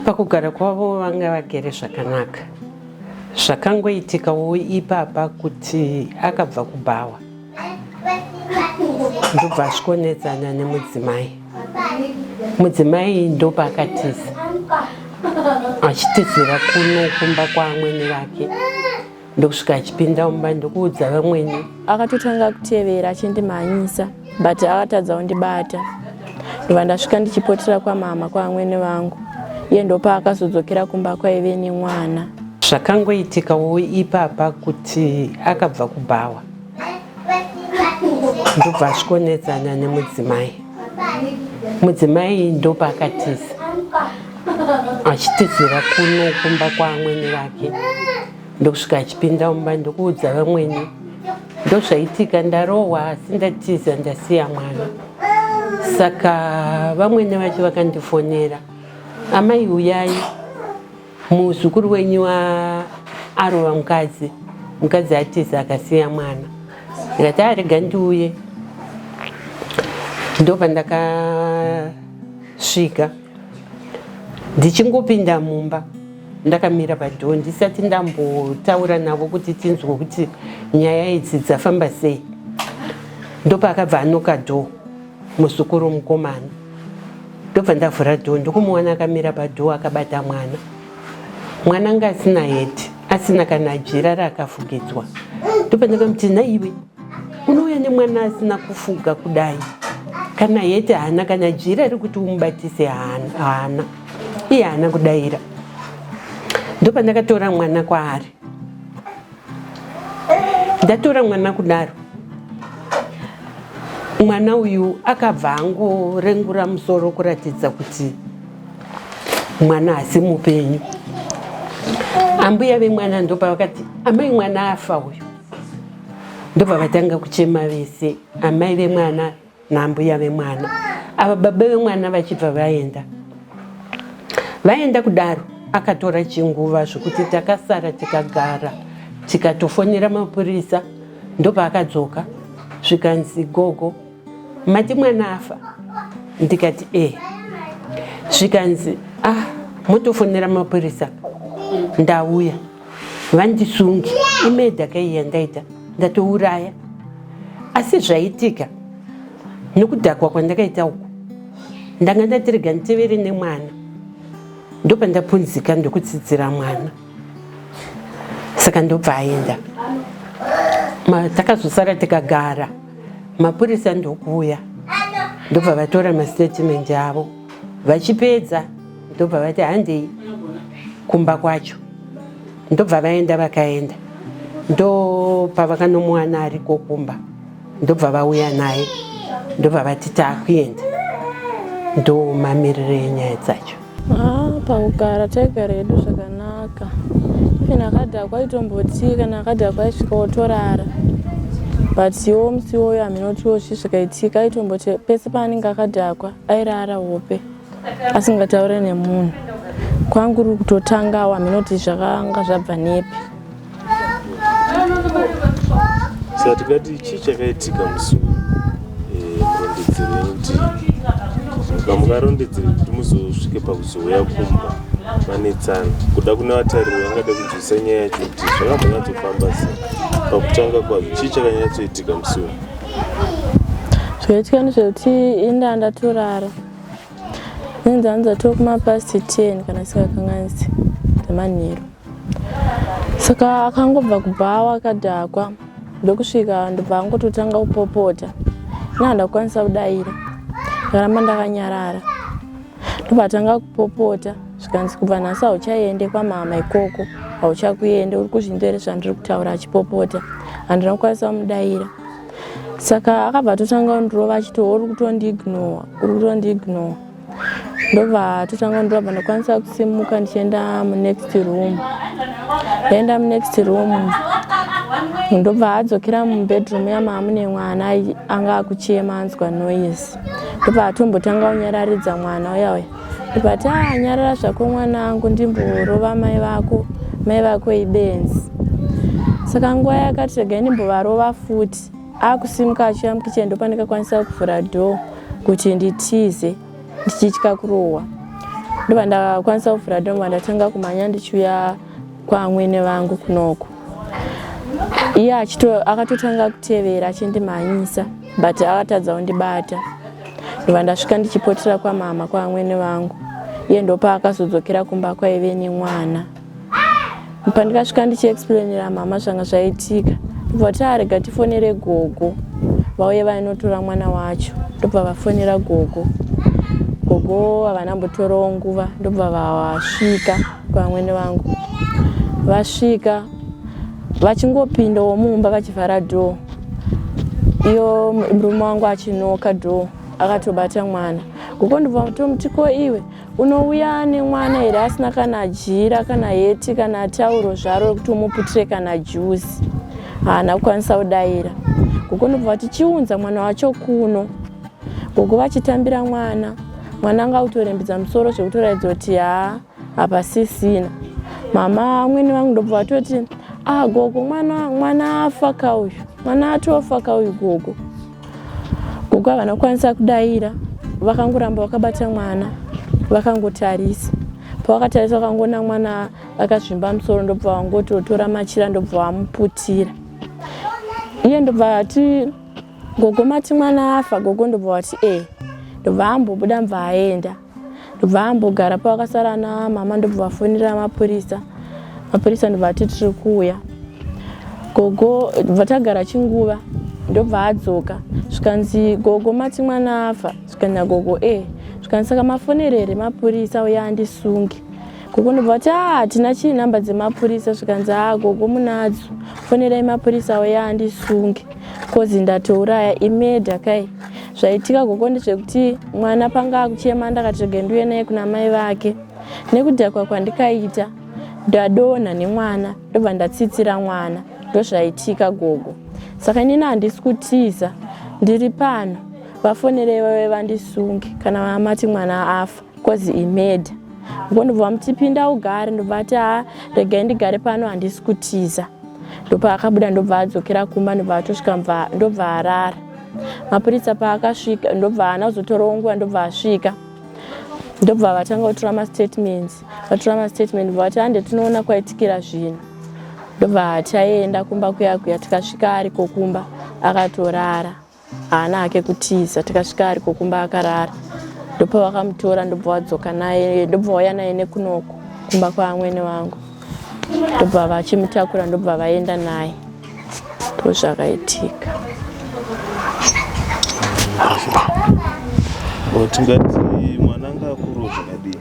Apa kugara kwavo vanga vagere zvakanaka. Zvakangoitikawo ipapa kuti akabva kubhawa ndobva asvikonedzana nemudzimai. Mudzimai ndopa akatiza achitizira kuno kumba kwaamweni vake ndokusvika achipinda mumba ndokuudza vamweni. Akatotanga kutevera achindimhanyisa but akatadza kundibata. Ndobva ndasvika ndichipotera kwamama kwaamweni vangu. Iye ndopa akazodzokera kumba kwaive nemwana. Zvakangoitikawo ipapa kuti akabva kubhawa ndobva asvikonedzana nemudzimai. Mudzimai ndopa akatiza achitizira kuno kumba kwaamweni vake ndokusvika achipinda mumba ndokuudza vamweni. Ndozvaitika ndarohwa asi ndatiza ndasiya mwana. Saka vamweni vacho vakandifonera, amai uyai, muzukuru wenyu arova mukadzi atiza akasiya mwana. Ndikati arega ndiuye. Ndobva ndakasvika ndichingopinda mumba ndakamira padhoo ndisati ndambotaura navo kuti tinzwe kuti nyaya idzi dzafamba sei. Ndopa akabva anoka dhoo muzukuru mukomana. Ndobva ndavhura dhoo ndokumuona akamira padhoo akabata mwana. Mwana anga asina heti, asina kana jira rakafugidzwa. Ndobva ndakamuti naiwe unouya nemwana asina kufuga kudai, kana heti haana, kana jira rekuti umubatise haana, iye haana kudaira. Ndobva ndakatora mwana kwaari. Ndatora mwana kudaro, mwana uyu akabva angorengura musoro kuratidza kuti mwana hasi mupenyu. Ambuya vemwana ndopa vakati amai mwana afa uyu. Ndobva vatanga kuchema vese, amai vemwana naambuya vemwana. Ava baba vemwana vachibva vaenda kudaro. Akatora chinguva zvokuti takasara tikagara tikatofonera mapurisa. Ndobva akadzoka zvikanzi gogo mati mwana afa. Ndikati zvikanzi motofonera mapurisa. Ndauya vandisungi imedha kai yandaita ndatouraya. Asi zvaitika nokudhakwa kwandakaita uku ndanga ndatirega nditevere nemwana. Ndobva ndapunzika ndokutsidzira mwana. Saka ndobva aenda. Takazosara tikagara, mapurisa ndokuuya. Ndobva vatora mastatement avo. Vachipedza ndobva vati handei kumba kwacho. Ndobva vaenda vakaenda. Ndopavakanomuwana ariko kumba. Ndobva vauya naye. Ndobva vati taakuenda. Ndomamirire nyaya dzacho. Pakugara taigara hedu zvakanaka. Ina akadhakwa itomboti kana akadhakwa aisvika otorara. But iwo musi iwoyo haminotiwo zvizvikaitika aitomboti pese paanenge akadhakwa airara hope asingataure nemunhu. Kwangu uri kutotangawo haminoti zvakanga zvabva nepi. Saka tikati chii chakaitika musi murondedzero kuti mukarondedzera kuti muzosvike pakuzouya kumba manetsana kuda kuna vatariri vangada kunzwisa nyaya yacho kuti zvakambonyatsofamba sei pakutanga kwazvo. Chii chakanyatsoitika musi uyu? Zvaitika ndezvekuti inda ndatorara nenzanza tokumapasti 10 kana sikakanganisi dzemanheru. Saka akangobva kubhawa akadhakwa ndokusvika ndobva angototanga kupopota. Ndakwanisa kudaira ndaramba ndakanyarara. Ndobva atanga kupopota zvikanzi kubva nhasi hauchaende kwamama ikoko, hauchakuende, uri kuzvinzvere zvandiri kutaura achipopota. Handina kukwanisa kumudaira. Saka akabva atotanga kundirova achiti uri kutondiignore. Ndobva atotanga kundirova ndakwanisa kusimuka ndichienda munext room. Ndaenda munext room. Ndobva adzokera mubedroom yamama nemwana anga akuchema anzwa noise. Ndobva atombotanga kunyararidza mwana uya. Ndobva ati nyarara zvako mwana wangu ndimborova mai vako ibenzi. Saka nguva yakati regai ndimbovarova futi. Akusimuka achiuya mukicheni ndopandikakwanisa kuvhura dhoo kuti nditize ndichitya kurohwa. ndobva ndakwanisa kuvhura dombo ndatanga kumhanya ndichiuya kwamwene vangu kunoko. Iye akatotanga kutevera achindimhanyisa but akatadza kundibata. Ndobva ndasvika ndichipotera kwamama kwamwene vangu. Iye ndopa akazodzokera kumba kwaive nemwana. Pandikasvika ndichiexplainira mama zvanga zvaitika, ndobva kuti arega tifonere gogo vauye vainotora mwana wacho. Ndobva vafonera gogo. Gogo havanambotorawo nguva, ndobva vasvika kwamwene vangu. Vasvika vachingopindawo mumba vachivhara dhoo. Iyo murume wangu achinoka dhoo akatobata mwana. Gogo ndobva mutomuti ko iwe unouya nemwana here asina kana jira kana heti kana tauro zvaro kuti umuputire kana juzi. Haana kukwanisa kudaira. Gogo ndobva tichiunza mwana wacho kuno. Gogo vachitambira mwana. Mwana anga autorembedza musoro zvekutoratidza kuti apa sisina. Mama amweni vangu ndobva vatoti gogo mwana afa kauyu. Mwana atofa kauyu gogo. Gogo havana kukwanisa kudaira. Vakangoramba vakabata mwana. Vakangotarisa. Pavakatarisa vakangoona mwana akazvimba musoro ndobva vangototora machira ndobva vamuputira. Iye ndobva ati gogo mati mwana afa. Gogo ndobva vati ndobva ambobuda mbva aenda. Ndobva ambogara pavakasara namama ndobva vafonera mapurisa. Mapurisa ndobva ati tiri kuuya. Gogo ndobva tagara chinguva ndobva adzoka. Zvikanzi gogo mati mwana afa. Zvikanya gogo zvikanzi mafonerere mapurisa uya andisungi. Gogo ndobva ati hatina chii nhamba dzemapurisa. Zvikanzi gogo munadzo. Fonerai mapurisa uya andisungi. Kozi ndatouraya imedha kai. Zvaitika gogo ndezvekuti mwana panga akuchema ndakati rega ndiuye naye kuna mai vake. Nekudhakwa kwandikaita ndadonha nemwana ndobva ndatsitsira mwana. Ndozvaitika gogo. Saka inini handisi kutiza. Ndiri pano. Vafonerei vave vandisungi kana vamati mwana afa. Kozi imedha. Gogo ndobva mutipinda ugare ndobva ati regai ndigare pano handisi kutiza. Ndopa akabuda ndobva adzokera kumba ndobva atosvika ndobva arara. Mapurisa paakasvika ndobva haana kuzotorawo nguva ndobva asvika. Ndobva vatanga kutora mastatements. Vatora mastatement ndobva vati hande tinoona kwaitikira zvinhu. Ndobva taenda kumba kuya tikasvika ariko kumba akatorara. Haana hake kutiza. Tikasvika ariko kumba akarara. Ndopa vakamutora ndobva vadzoka naye ndobva vauya naye nekunoko kumba kwamwene vangu. Ndobva vachimutakura ndobva vaenda naye. Ndozvakaitika. Tingati mwana anga akuru zvakadii?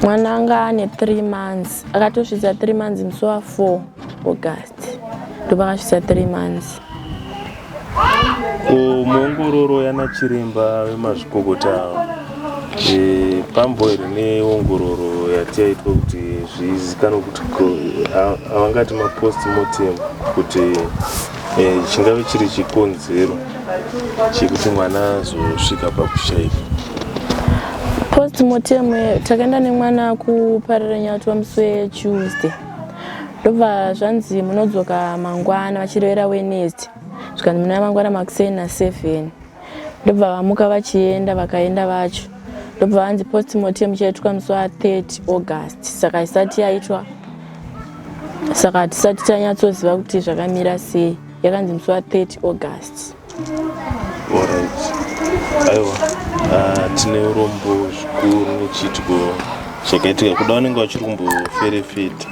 Mwana anga ane 3 months. Akatosvitsa 3 months musi wa4 August. Ndobva akasvitsa 3 months. Muongororo yana chiremba wemazvikokota pambo here neongororo yati yaitwa kuti zvizikanwe kuti havangati mapostmortem kuti chingave chiri chikonzero chekuti mwana azosvika pakushaika. Postmortem takaenda nemwana kuparira nyatwa musi weTuesday. Ndobva zvanzi munodzoka mangwana vachirevera Wednesday. Zvikanzi muna mangwana makuseni na 7. Ndobva vamuka vachienda vakaenda vacho. Ndobva vanzi postmortem chaiitwa musi wa30 August. Saka isati yaitwa. Saka tisati tanyatsoziva kuti zvakamira sei. Yakanzi musi wa30 August. Alright. Aiwa. Tine urombo zvikuru nechitiko chakaitika kuda vanenge vachiri kumboferefeta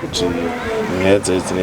kuti nyaya dzinedzi